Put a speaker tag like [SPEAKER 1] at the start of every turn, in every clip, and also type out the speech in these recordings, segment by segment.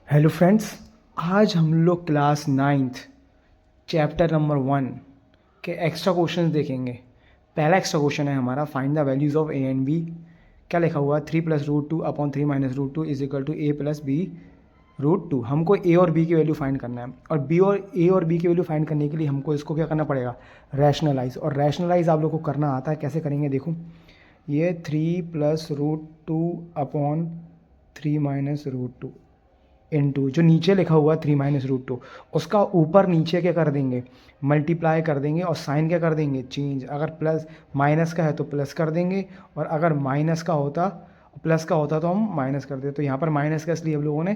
[SPEAKER 1] Hello friends, आज हम लोग क्लास नाइन्थ चैप्टर नंबर 1 के एक्स्ट्रा क्वेश्चंस देखेंगे। पहला एक्स्ट्रा क्वेश्चन है हमारा, find the values of A and B. क्या लिखा हुआ है? 3+√2 upon 3 minus root two is equal to A plus B root two. हमको ए और बी की वैल्यू फाइंड करना है, और बी और ए और बी की वैल्यू फाइंड करने के लिए हमको इसको क्या करना पड़ेगा? रैशनलाइज। और रैशनलाइज आप लोग को करना आता है, कैसे करेंगे देखो। ये 3+√2 upon 3 minus root two into जो नीचे लिखा हुआ 3 - √2, उसका ऊपर नीचे क्या कर देंगे? मल्टीप्लाई कर देंगे, और साइन क्या कर देंगे? चेंज। अगर प्लस माइनस का है तो प्लस कर देंगे, और अगर माइनस का होता प्लस का होता तो हम माइनस कर देते। तो यहाँ पर माइनस का इसलिए हम लोगों ने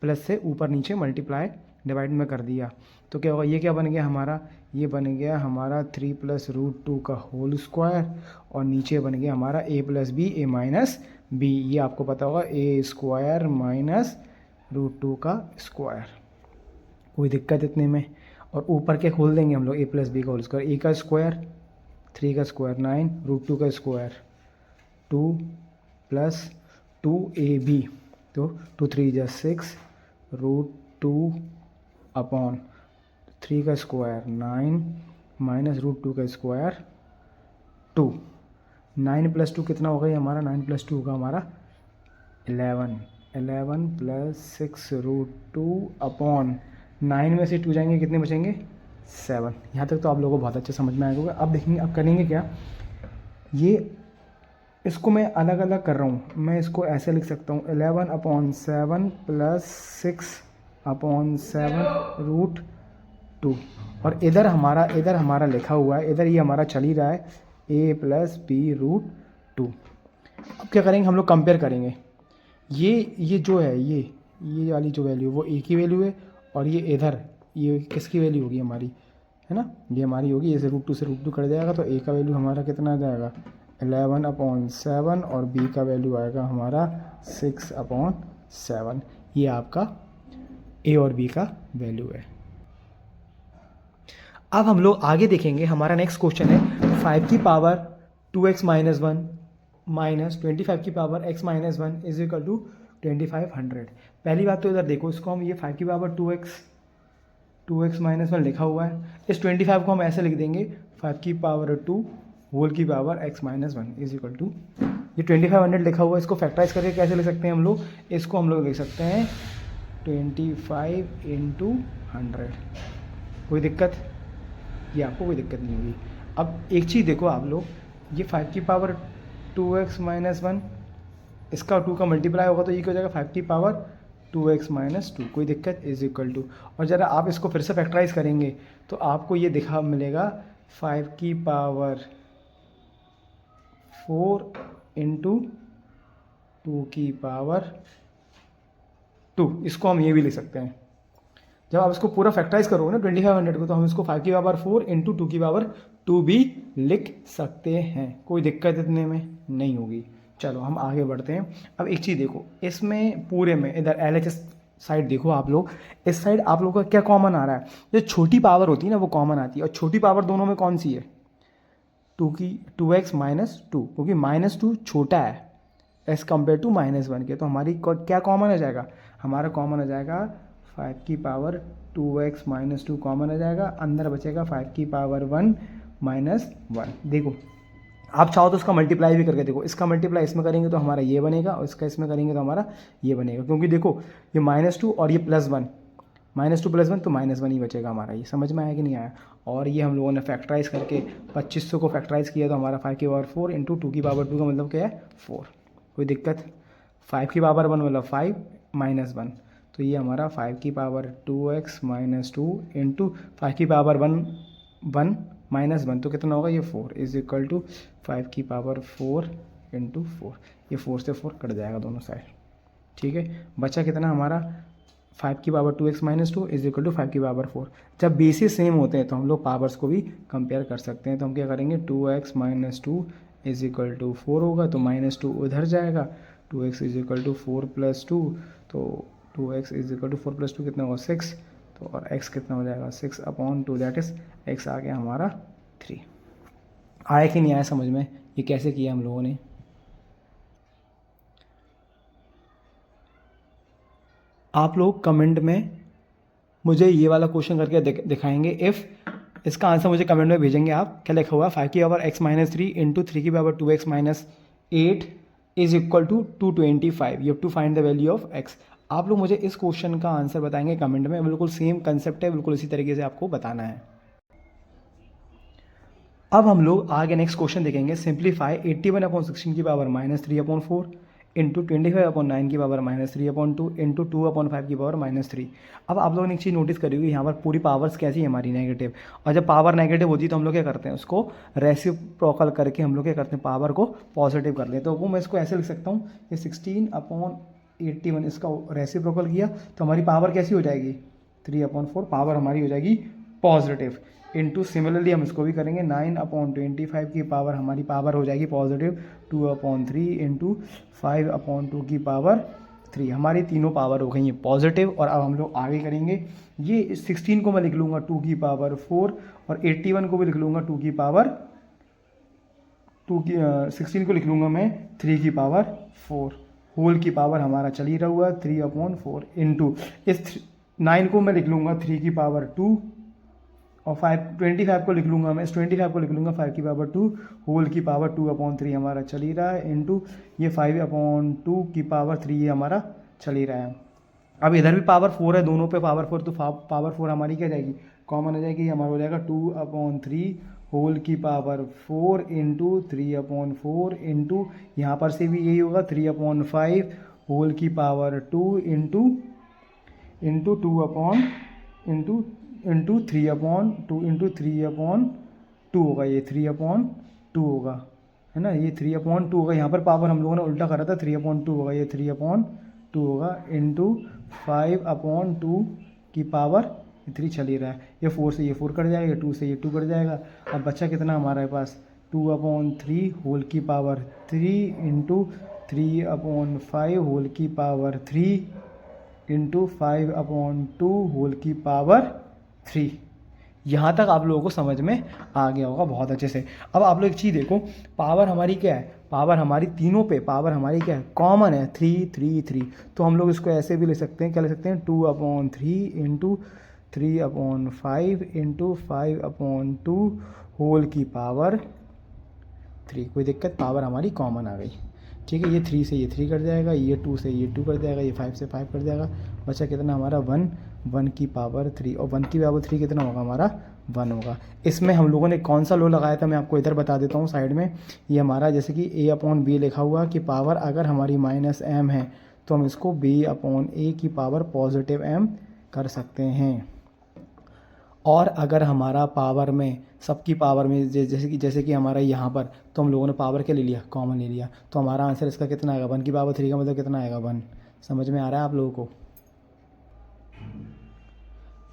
[SPEAKER 1] प्लस से ऊपर नीचे मल्टीप्लाई डिवाइड में कर दिया। तो क्या होगा? ये क्या बन गया हमारा? ये बन गया हमारा 3+√2 का होल स्क्वायर, और नीचे बन गया हमारा a plus B A minus B. ये आपको पता होगा, ए स्क्वायर माइनस √2 का स्क्वायर। कोई दिक्कत इतने में? और ऊपर के खोल देंगे हम लोग, a प्लस बी का होल स्क्वायर। ए का स्क्वायर 3 का स्क्वायर 9, √2 का स्क्वायर 2 प्लस 2ab, तो 2 3 जा 6, √2 अपॉन 3 का स्क्वायर 9 माइनस √2 का स्क्वायर 2। 9 + 2 कितना होगा? ये हमारा 9 + 2 होगा हमारा 11। 11 + 6√2 अपॉन 9 में से 2 जाएंगे, कितने बचेंगे? 7। यहाँ तक तो आप लोगों को बहुत अच्छे समझ में आएगा होगा। अब देखेंगे, अब करेंगे क्या। ये इसको मैं अलग अलग कर रहा हूँ, मैं इसको ऐसे लिख सकता हूँ 11/7 + 6/7√2। और इधर हमारा लिखा हुआ है, इधर ये हमारा चल ही रहा है a plus B root two. अब क्या करेंगे हम लोग? कंपेयर करेंगे। ये जो है, ये वाली जो वैल्यू वो ए की वैल्यू है, और ये इधर ये किसकी वैल्यू होगी? हमारी, है ना, ये हमारी होगी। जैसे √2 से √2 कट जाएगा, तो ए का वैल्यू हमारा कितना आ जाएगा? 11/7, और बी का वैल्यू आएगा हमारा 6/7। ये आपका ए और बी का वैल्यू है। अब हम लोग आगे देखेंगे, हमारा नेक्स्ट क्वेश्चन है 5 की पावर 2x - 1 माइनस 25 की power x - 1 is equal to 2500। पहली बात तो इधर देखो, इसको हम ये 5 की पावर 2x - 1 लिखा हुआ है। इस 25 को हम ऐसे लिख देंगे 5 की पावर 2 होल की power x - 1 is equal to, ये 2500 लिखा हुआ है। इसको फैक्टराइज करके कैसे लिख सकते हैं हम लोग? इसको हम लोग लिख सकते हैं 25 × 100। कोई दिक्कत? ये आपको कोई दिक्कत नहीं होगी। अब एक चीज़ देखो आप लोग, ये 5 की पावर 2x - 1, इसका 2 का मल्टीप्लाई होगा, तो ये क्या हो जाएगा? 5 की पावर 2x - 2। कोई दिक्कत? इज इक्वल टू, और ज़रा आप इसको फिर से फैक्टराइज करेंगे तो आपको ये दिखा मिलेगा 5 की पावर 4 × 2 की पावर 2। इसको हम ये भी लिख सकते हैं। जब आप इसको पूरा फैक्टराइज करोगे ना 2500 को, तो हम इसको 5 की पावर 4 × 2 की पावर 2 भी लिख सकते हैं। कोई दिक्कत इतने में नहीं होगी। चलो हम आगे बढ़ते हैं। अब एक चीज़ देखो, इसमें पूरे में इधर LHS साइड देखो आप लोग, इस साइड आप लोग का क्या कॉमन आ रहा है? जो छोटी पावर होती है ना, वो कॉमन आती है। और छोटी पावर दोनों में कौन सी है? 2x - 2, क्योंकि -2 छोटा है एज़ कम्पेयर टू -1 के। तो हमारी क्या कॉमन आ जाएगा? हमारा कॉमन आ जाएगा 5 की पावर 2x - 2 कॉमन आ जाएगा। अंदर बचेगा 5 की पावर 1 - 1। देखो, आप चाहो तो उसका मल्टीप्लाई भी करके देखो। इसका मल्टीप्लाई इसमें करेंगे तो हमारा ये बनेगा, और इसका इसमें करेंगे तो हमारा ये बनेगा। क्योंकि देखो, ये -2 और ये +1, -2 + 1 तो -1 ही बचेगा हमारा। ये समझ में आया कि नहीं आया? और ये हम लोगों ने फैक्टराइज करके 2500 को फैक्टराइज किया, तो हमारा 5 की पावर 4 × 2 की पावर 2 का मतलब क्या है? 4। कोई दिक्कत? 5 की पावर 1 मतलब 5 - 1, तो ये हमारा 5 की पावर 2x - 2 × 5 की पावर 1 1 -1, तो कितना होगा? ये 4 इज इक्वल टू 5 की पावर 4 × 4। ये 4 से 4 कट जाएगा दोनों साइड। ठीक है, बचा कितना हमारा? 5 की power 2x - 2 is equal to 5 की पावर 4। जब बेसिस सेम होते हैं तो हम लोग पावर्स को भी कंपेयर कर सकते हैं। तो हम क्या करेंगे? 2x - 2 इज इक्वल टू 4 होगा, तो -2 उधर जाएगा। 2x इज इक्वल टू 4 + 2, तो 2x इज इक्वल टू 4 + 2 कितना होगा? 6। तो और x कितना हो जाएगा? 6/2, दैट इज x आ गया हमारा 3। आया कि नहीं आया समझ में? ये कैसे किया हम लोगों ने? आप लोग कमेंट में मुझे ये वाला क्वेश्चन करके दिखाएंगे। इफ़ इसका आंसर मुझे कमेंट में भेजेंगे आप। क्या लिखा हुआ है, 5 की पावर x माइनस 3 इंटू 3 की power 2x minus 8 is equal to 225। You have to find the value of x। आप लोग मुझे इस क्वेश्चन का आंसर बताएंगे कमेंट में। बिल्कुल सेम कंसेप्ट है, बिल्कुल इसी तरीके से आपको बताना है। अब हम लोग आगे नेक्स्ट क्वेश्चन देखेंगे। सिंप्लीफाई 81/16 की पावर माइनस 3/4 इंटू 25/9 की पावर माइनस 3/2 इंटू 2/5 की पावर माइनस 3। अब आप लोगों ने एक चीज़ नोटिस करी होगी, यहाँ पर पूरी पावर्स कैसी है हमारी, नेगेटिव। और जब पावर नेगेटिव होती है तो हम लोग क्या करते हैं, उसको रेसिप्रोकल करके हम लोग क्या करते हैं, पावर को पॉजिटिव कर लेते हैं। तो वो मैं इसको ऐसे लिख सकता हूँ कि 16/81 इसका रेसिप्रोकल किया तो हमारी पावर कैसी हो जाएगी, 3/4। पावर हमारी हो जाएगी पॉजिटिव। इंटू सिमिलरली हम इसको भी करेंगे, 9/25 की पावर हमारी पावर हो जाएगी पॉजिटिव 2/3 इंटू 5/2 की पावर 3। हमारी तीनों पावर हो गई हैं पॉजिटिव। और अब हम लोग आगे करेंगे, ये 16 को मैं लिख लूँगा 2 की पावर 4 और 81 को भी लिख लूँगा 2 की पावर 16 को लिख लूँगा मैं 3 की पावर 4। होल की पावर हमारा चल ही रहा हुआ 3/4 इंटू इस 9 को मैं लिख लूँगा 3 की पावर 2 और 25 को लिख लूँगा मैं, इस 25 को लिख लूँगा 5 की पावर 2। होल की पावर 2/3 हमारा चल ही रहा है इंटू ये 5/2 की पावर 3 ये हमारा चल ही रहा है। अब इधर भी पावर 4 है, दोनों पे पावर 4, तो पावर 4 हमारी क्या जाएगी, कॉमन हो जाएगी। हमारा हो जाएगा 2/3 होल की पावर 4 इंटू 3/4 इंटू यहाँ पर से भी यही होगा 3/5 होल की पावर 2 इंटू 3/2 होगा, ये 3/2 होगा, है ना, ये 3/2 होगा। यहाँ पर पावर हम लोगों ने उल्टा करा था, 3/2 होगा, ये 3/2 होगा इंटू 5/2 की पावर 3 चल ही रहा है। ये 4 से ये 4 कट जाएगा, 2 से ये 2 कट जाएगा। अब बच्चा कितना हमारे पास 2/3 होल की पावर 3 इंटू 3/5 होल की पावर 3 इंटू 5/2 होल की पावर 3। यहाँ तक आप लोगों को समझ में आ गया होगा बहुत अच्छे से। अब आप लोग एक चीज़ देखो, पावर हमारी क्या है, पावर हमारी तीनों पे पावर हमारी क्या है, कॉमन है 3 3 3। तो हम लोग इसको ऐसे भी ले सकते हैं, क्या ले सकते हैं, 2/3 इंटू 3/5 इंटू 5/2 होल की पावर 3। कोई दिक्कत, पावर हमारी कॉमन आ गई, ठीक है। ये 3 से ये 3 कट जाएगा, ये 2 से ये 2 कट जाएगा, ये 5 से 5 कट जाएगा। बचा कितना हमारा 1 की पावर 3। और 1 की पावर 3 कितना होगा हमारा, 1 होगा। इसमें हम लोगों ने कौन सा लॉ लगाया था, मैं आपको इधर बता देता हूँ साइड में। ये हमारा जैसे कि A/B लिखा हुआ कि पावर अगर हमारी -m है तो हम इसको B/A की पावर पॉजिटिव m कर सकते हैं। और अगर हमारा पावर में सबकी पावर में जैसे कि हमारा यहाँ पर, तो हम लोगों ने पावर क्या ले लिया, कॉमन ले लिया। तो हमारा आंसर इसका कितना आएगा, 1 की पावर 3 का मतलब कितना आएगा, 1। समझ में आ रहा है आप लोगों को।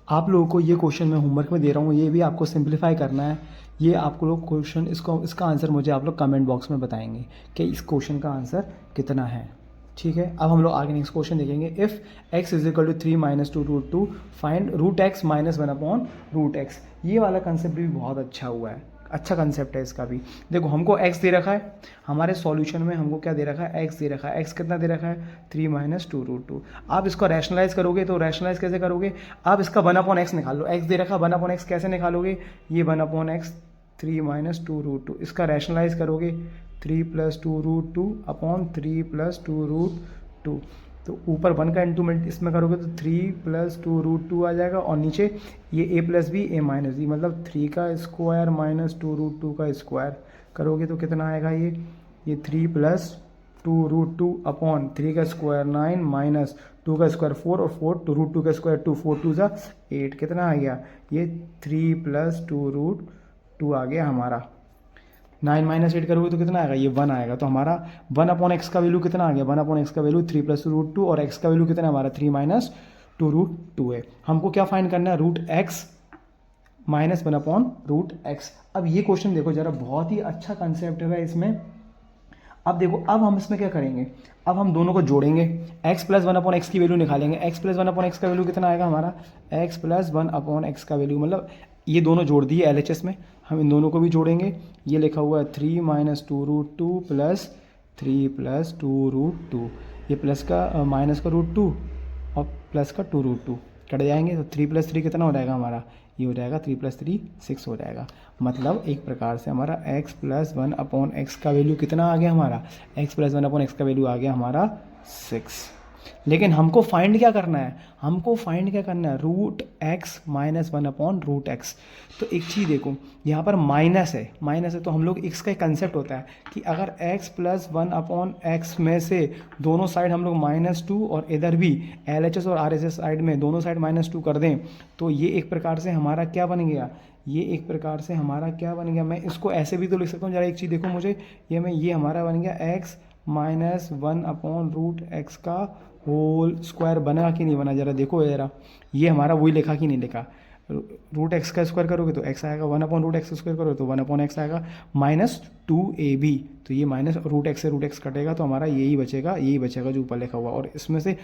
[SPEAKER 1] आप लोगों को ये क्वेश्चन मैं होमवर्क में दे रहा हूँ, ये भी आपको सिंप्लीफाई करना है। ये आपको लोग क्वेश्चन इसका आंसर मुझे आप लोग कमेंट बॉक्स में बताएंगे कि इस क्वेश्चन का आंसर कितना है, ठीक है। अब हम लोग आगे नेक्स्ट क्वेश्चन देखेंगे। If x is equal to 3 - 2√2 find √x - 1/√x। ये वाला कंसेप्ट भी बहुत अच्छा हुआ है, अच्छा कंसेप्ट है इसका भी। देखो हमको x दे रखा है, हमारे सॉल्यूशन में हमको क्या दे रखा है, x दे रखा है। x कितना दे रखा है, 3 - 2√2। आप इसको रैशनलाइज करोगे तो रैशनलाइज कैसे करोगे, आप इसका 1/x निकाल लो। x दे रखा है, 1/x कैसे निकालोगे, ये 1/x 3 - 2√2। इसका रैशनलाइज करोगे 3 + 2√2 अपॉन 3 + 2√2। तो ऊपर 1 का इंटूमेंट इसमें करोगे तो 3 + 2√2 आ जाएगा। और नीचे ये a + b a - b मतलब 3 का स्क्वायर माइनस 2√2 का स्क्वायर करोगे तो कितना आएगा, ये 3 + 2√2 अपॉन 3 का स्क्वायर 9 माइनस 2 का स्क्वायर 4 और 4 2√2 का स्क्वायर 2, 4 2 = 8। कितना आ गया, ये 3 + 2√2 आ गया हमारा। 9 - 8 करोगे तो कितना आएगा, ये 1 आएगा। तो हमारा 1/x का वैल्यू कितना आ गया, 1/x का वैल्यू 3 + 2√2 और x का वैल्यू कितना है हमारा 3 - 2√2 है। हमको क्या फाइंड करना है, √x - 1/√x। अब ये क्वेश्चन देखो जरा, बहुत ही अच्छा कंसेप्ट है इसमें। अब देखो, अब हम इसमें क्या करेंगे, अब हम दोनों को जोड़ेंगे, x + 1/x की वैल्यू निकालेंगे। x + 1/x का वैल्यू कितना आएगा हमारा, x + 1/x का वैल्यू मतलब ये दोनों जोड़ दिए LHS में, हम इन दोनों को भी जोड़ेंगे। ये लिखा हुआ है 3 - 2√2 + 3 + 2√2, ये प्लस का माइनस का √2 और प्लस का 2√2 कट जाएंगे, तो 3 + 3 कितना हो जाएगा हमारा, ये हो जाएगा 3 + 3 6 हो जाएगा। मतलब एक प्रकार से हमारा x + 1/x का वैल्यू कितना आ गया हमारा, x + 1/x का वैल्यू आ गया हमारा 6। लेकिन हमको फाइंड क्या करना है, हमको फाइंड क्या करना है, √x - 1/√x। तो एक चीज़ देखो, यहाँ पर माइनस है तो हम लोग x का एक कंसेप्ट होता है कि अगर x + 1/x में से दोनों साइड हम लोग -2 और इधर भी LHS और RHS साइड में दोनों साइड -2 कर दें, तो ये एक प्रकार से हमारा क्या बन गया, ये एक प्रकार से हमारा क्या बन गया, मैं इसको ऐसे भी तो लिख सकता हूँ, ज़रा एक चीज़ देखो मुझे, ये हमारा बन गया x - 1/√x का होल स्क्वायर बना कि नहीं बना, ज़रा देखो ज़रा, ये हमारा वही लिखा कि नहीं लिखा। √x का स्क्वायर करोगे तो x आएगा, 1/√x स्क्वायर करोगे तो 1/x आएगा, -2ab, तो ये माइनस √x से √x कटेगा तो हमारा यही बचेगा जो ऊपर लिखा हुआ। और इसमें से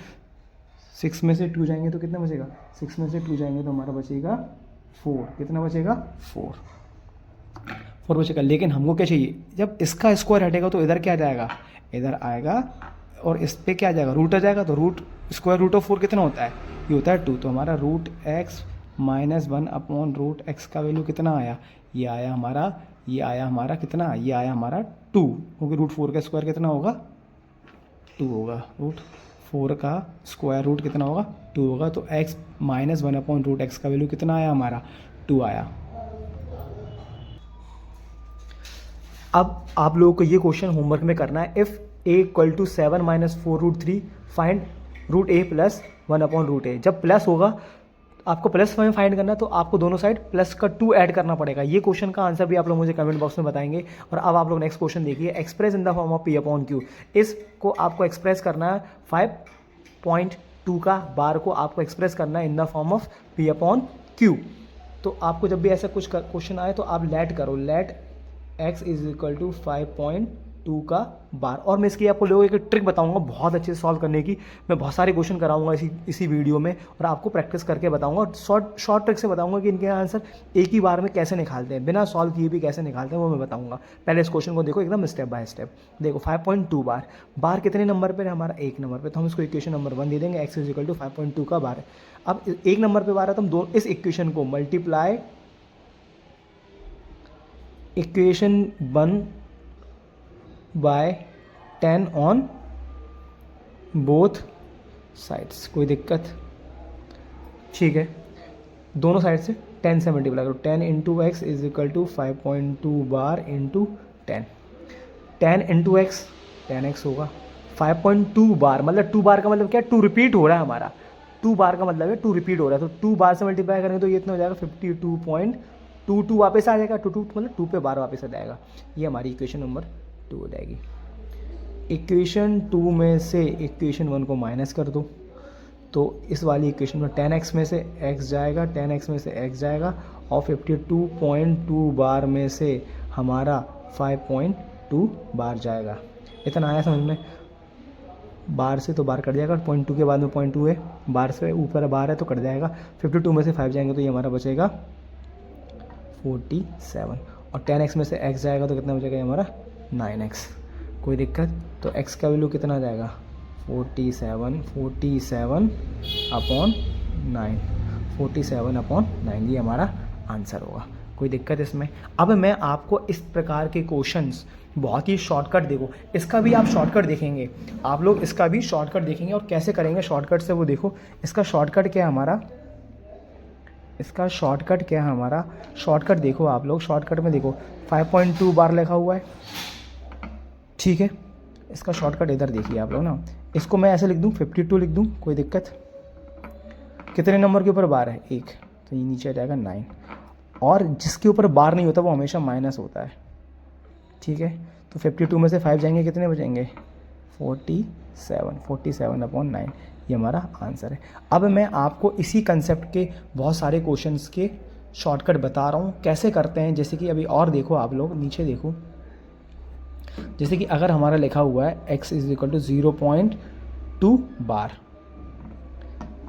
[SPEAKER 1] 6 में से 2 जाएंगे तो कितना बचेगा, 6 में से 2 जाएंगे तो हमारा बचेगा 4, कितना बचेगा 4 बचेगा। लेकिन हमको क्या चाहिए, जब इसका स्क्वायर हटेगा तो इधर क्या जाएगा, इधर आएगा, और इस पे क्या आ जाएगा, रूट आ जाएगा, तो √4 कितना होता है, ये होता है 2। तो हमारा √x - 1/√x का वैल्यू कितना आया, ये आया हमारा कितना, ये आया हमारा 2, क्योंकि √4 का स्क्वायर कितना होगा, 2 होगा, √4 का स्क्वायर रूट कितना होगा, 2 होगा। तो x - 1/√x का वैल्यू कितना आया हमारा, 2 आया। अब आप लोगों को ये क्वेश्चन होमवर्क में करना है, if a = 7 - 4√3 find √a + 1/√a। जब प्लस होगा, आपको प्लस में फाइंड करना है, तो आपको दोनों साइड प्लस का 2 ऐड करना पड़ेगा। ये क्वेश्चन का आंसर भी आप लोग मुझे कमेंट बॉक्स में बताएंगे। और अब आप लोग नेक्स्ट क्वेश्चन देखिए, express in the form of p/q। इसको आपको एक्सप्रेस करना है 5.2 का बार को आपको एक्सप्रेस करना है in the form of p/q। तो आपको जब भी ऐसा कुछ क्वेश्चन आए तो आप लेट करो, लेट x = 5.2 का बार। और मैं इसकी आपको लोगों एक ट्रिक बताऊंगा बहुत अच्छे से सॉल्व करने की। मैं बहुत सारे क्वेश्चन कराऊंगा इसी वीडियो में, और आपको प्रैक्टिस करके बताऊंगा, और शॉर्ट ट्रिक से बताऊंगा कि इनके आंसर एक ही बार में कैसे निकालते हैं, बिना सॉल्व किए भी कैसे निकालते हैं, वो मैं बताऊंगा। पहले इस क्वेश्चन को देखो एकदम स्टेप बाय स्टेप। देखो 5.2 बार कितने नंबर पर है हमारा, 1 नंबर पर, तो हम इसको इक्वेशन नंबर 1 दे देंगे, x = 5.2 का बार है। अब 1 नंबर पर बार है तो हम इस इक्वेशन को multiply equation 1 by 10 on both sides, कोई दिक्कत, ठीक है। दोनों साइड से 10 से मल्टीप्लाई करो, 10 × x = 5.2 बार × 10, 10 × x 10x होगा, 5.2 बार मतलब 2 बार का मतलब क्या है, 2 रिपीट हो रहा है हमारा, 2 बार का मतलब है 2 रिपीट हो रहा है, तो 2 बार से मल्टीप्लाई करेंगे तो ये इतना हो जाएगा 52.22 वापस आ जाएगा, 2 मतलब 2 पे बार वापस आ जाएगा। ये हमारी इक्वेशन नंबर 2 हो जाएगी। इक्वेशन 2 में से इक्वेशन 1 को माइनस कर दो, तो इस वाली इक्वेशन में 10x में से x जाएगा, 10x में से x जाएगा, और 52.2 बार में से हमारा 5.2 बार जाएगा। इतना आया समझ में, बार से तो बार कट जाएगा, 0.2 के बाद में 0.2 है, बार से ऊपर बार है तो कट जाएगा, 52 में से 5 जाएंगे तो ये हमारा बचेगा 47, और 10x में से x जाएगा तो कितना बचेगा हमारा 9x, कोई दिक्कत। तो x का वैल्यू कितना जाएगा 47/9, ये हमारा आंसर होगा, कोई दिक्कत इसमें। अब मैं आपको इस प्रकार के क्वेश्चंस बहुत ही शॉर्टकट, देखो इसका भी आप शॉर्टकट देखेंगे, आप लोग इसका भी शॉर्टकट देखेंगे, और कैसे करेंगे शॉर्टकट से वो देखो। इसका शॉर्टकट क्या है हमारा, शॉर्टकट देखो आप लोग, शॉर्टकट में देखो 5.2 बार लिखा हुआ है, ठीक है। इसका शॉर्टकट इधर देखिए आप लोग ना, इसको मैं ऐसे लिख दूं, 52 लिख दूं, कोई दिक्कत। कितने नंबर के ऊपर बार है, 1, तो ये नीचे आ जाएगा 9, और जिसके ऊपर बार नहीं होता वो हमेशा माइनस होता है, ठीक है। तो 52 में से 5 जाएंगे, कितने बचेंगे 47/9, ये हमारा आंसर है। अब मैं आपको इसी कंसेप्ट के बहुत सारे क्वेश्चंस के शॉर्टकट बता रहा हूँ कैसे करते हैं। जैसे कि अभी और देखो आप लोग नीचे देखो, जैसे कि अगर हमारा लिखा हुआ है x = 0.2 बार,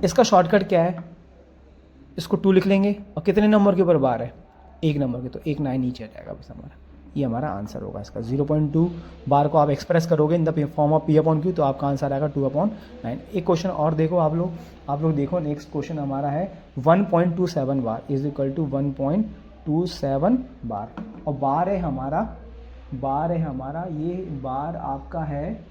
[SPEAKER 1] इसका शॉर्टकट क्या है, इसको 2 लिख लेंगे, और कितने नंबर के ऊपर बार है, 1 नंबर के, तो 1 9 नीचे आ जाएगा बस हमारा, ये हमारा आंसर होगा इसका। 0.2 बार को आप एक्सप्रेस करोगे in the form of P/Q तो आपका आंसर आएगा 2/9। एक क्वेश्चन और देखो आप लोग देखो, नेक्स्ट क्वेश्चन हमारा है 1.27 बार इज इक्वल टू 1.27 बार, और बार है हमारा ये बार आपका है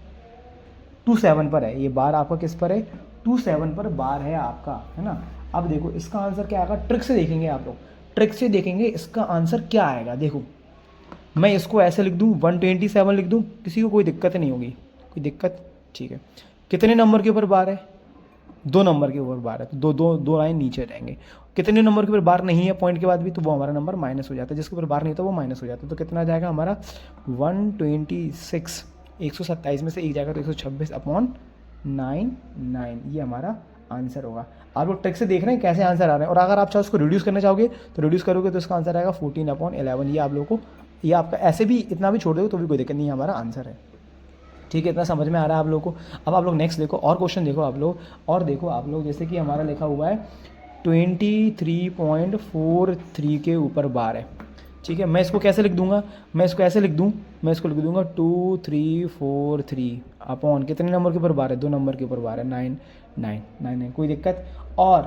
[SPEAKER 1] 27 पर है, ये बार आपका किस पर है 27 पर बार है आपका, है ना। अब देखो इसका आंसर क्या आएगा, ट्रिक से देखेंगे आप लोग, ट्रिक से देखेंगे इसका आंसर क्या आएगा। देखो मैं इसको ऐसे लिख दूँ 127 लिख दूँ, किसी को कोई दिक्कत नहीं होगी, कोई दिक्कत, ठीक है। कितने नंबर के ऊपर बार है, 2 नंबर के ऊपर बार है, तो दो लाइन नीचे रहेंगे। कितने नंबर के ऊपर बार नहीं है पॉइंट के बाद भी, तो वो हमारा नंबर माइनस हो जाता है, जिसके ऊपर बार नहीं होता वो माइनस हो जाता है। तो कितना आ जाएगा हमारा 126, 127 में से 1 जाएगा तो 126/99, ये हमारा आंसर होगा। आप लोग ट्रिक से देख रहे हैं कैसे आंसर आ रहे हैं, और अगर आप चाहो उसको रिड्यूस करना चाहोगे तो रिड्यूस करोगे तो इसका आंसर आएगा 14/11। ये आप लोगों को, ये आपका ऐसे भी इतना भी छोड़ दोगे तो भी कोई दिक्कत नहीं है, हमारा आंसर है, ठीक है। इतना समझ में आ रहा है आप लोगों को। अब आप लोग नेक्स्ट देखो और क्वेश्चन देखो आप लोग, और देखो आप लोग जैसे कि हमारा लिखा हुआ है 23.43 के ऊपर बार है, ठीक है। मैं इसको कैसे लिख दूंगा, मैं इसको लिख दूंगा 2343 अपॉन कितने नंबर के ऊपर बार है, 2 नंबर के ऊपर बार है 999, कोई दिक्कत। और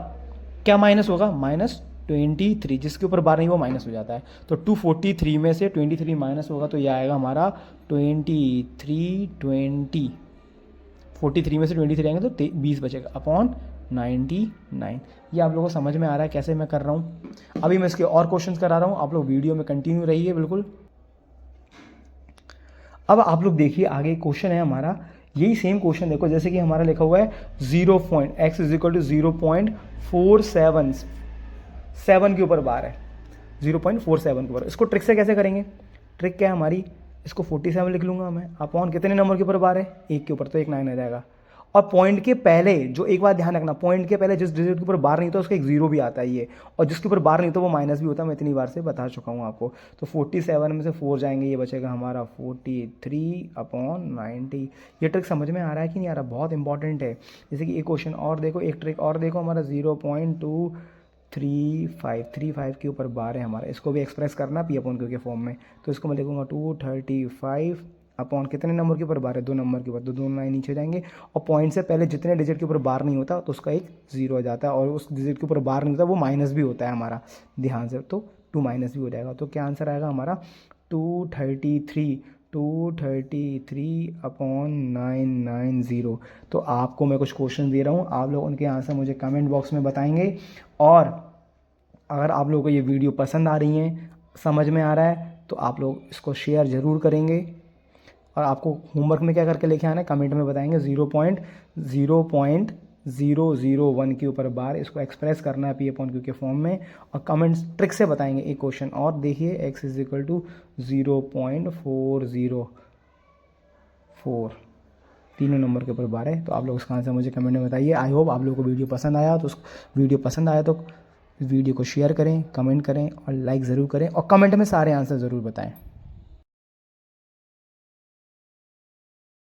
[SPEAKER 1] क्या माइनस होगा, -23, जिसके ऊपर बार नहीं वो माइनस हो जाता है। तो 243 में से 23 माइनस होगा तो यह आएगा हमारा 23, 43 में से 23 आएंगे तो 20 बचेगा अपॉन 99। ये आप लोगों को समझ में आ रहा है कैसे मैं कर रहा हूँ। अभी मैं इसके और क्वेश्चंस करा रहा हूँ, आप लोग वीडियो में कंटिन्यू रहिए बिल्कुल। अब आप लोग देखिए आगे क्वेश्चन है हमारा, यही सेम क्वेश्चन देखो, जैसे कि हमारा लिखा हुआ है x इज इक्वल टू 0.477 के ऊपर बार है, 0.47 के ऊपर। इसको ट्रिक से कैसे करेंगे, ट्रिक क्या है हमारी, इसको 47 लिख लूंगा मैं अपॉन कितने नंबर के ऊपर बार है, 1 के ऊपर, तो 1 9 आ जाएगा। और पॉइंट के पहले जो, एक बात ध्यान रखना, पॉइंट के पहले जिस डिजिट के ऊपर बार नहीं होता उसका एक 0 भी आता है ये, और जिसके ऊपर बार नहीं होता वो माइनस भी होता है, मैं इतनी बार से बता चुका हूँ आपको। तो 47 में से 4 जाएंगे, ये बचेगा हमारा 43/90। ये ट्रिक समझ में आ रहा है कि नहीं आ रहा, बहुत इंपॉर्टेंट है। जैसे कि एक क्वेश्चन और देखो, एक ट्रिक और देखो, हमारा 0.235 के ऊपर बार है हमारा, इसको भी एक्सप्रेस करना P/Q के फॉर्म में। तो इसको मैं लिखूंगा 235 अपॉन कितने नंबर के ऊपर बार है, 2 नंबर के ऊपर, तो 2 लाइन नीचे जाएंगे। और पॉइंट से पहले जितने डिजिट के ऊपर बार नहीं होता तो उसका एक 0 आ जाता है, और उस डिजिट के ऊपर बार नहीं होता वो माइनस भी होता है हमारा, ध्यान से, तो 2 माइनस भी हो जाएगा। तो क्या आंसर आएगा हमारा 233/990। तो आपको मैं कुछ क्वेश्चन दे रहा हूँ, आप लोग उनके आंसर मुझे कमेंट बॉक्स में बताएंगे। और अगर आप लोगों को ये वीडियो पसंद आ रही है, समझ में आ रहा है, तो आप लोग इसको शेयर ज़रूर करेंगे। और आपको होमवर्क में क्या करके लेके आना है कमेंट में बताएंगे। 0.001 के ऊपर बार, इसको एक्सप्रेस करना है P/Q के फॉर्म में, और कमेंट्स ट्रिक से बताएंगे। एक क्वेश्चन और देखिए, x इज इक्वल टू 0.404, तीनों नंबर के ऊपर बार है। तो आप लोग इसका आंसर मुझे कमेंट में बताइए। आई होप आप लोगों को वीडियो पसंद आया, तो वीडियो पसंद आया तो वीडियो को शेयर करें, कमेंट करें और लाइक ज़रूर करें, और कमेंट में सारे आंसर ज़रूर बताएं।